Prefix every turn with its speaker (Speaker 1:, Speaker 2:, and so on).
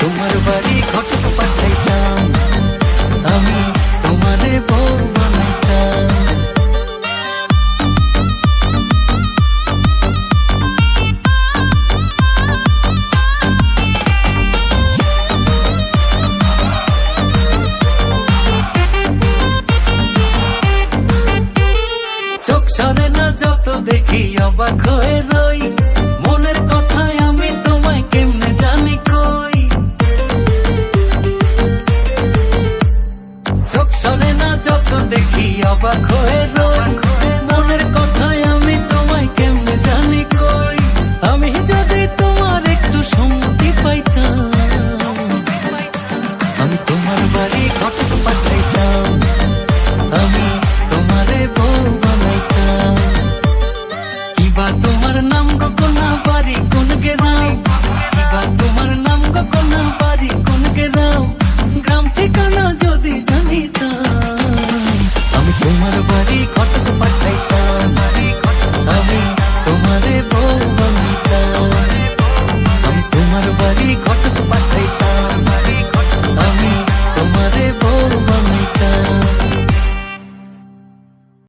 Speaker 1: তোমার বাড়ি ঘটক পাঠাইতাম, আমি তোমারে বউ বানাইতাম। চোখ সরে না যত দেখি অবাক হয়ে রই, মনের কথায় আমি তোমায় কেমনে জানি কই। চোখ সরে না যত দেখি অবাক হয়ে রই।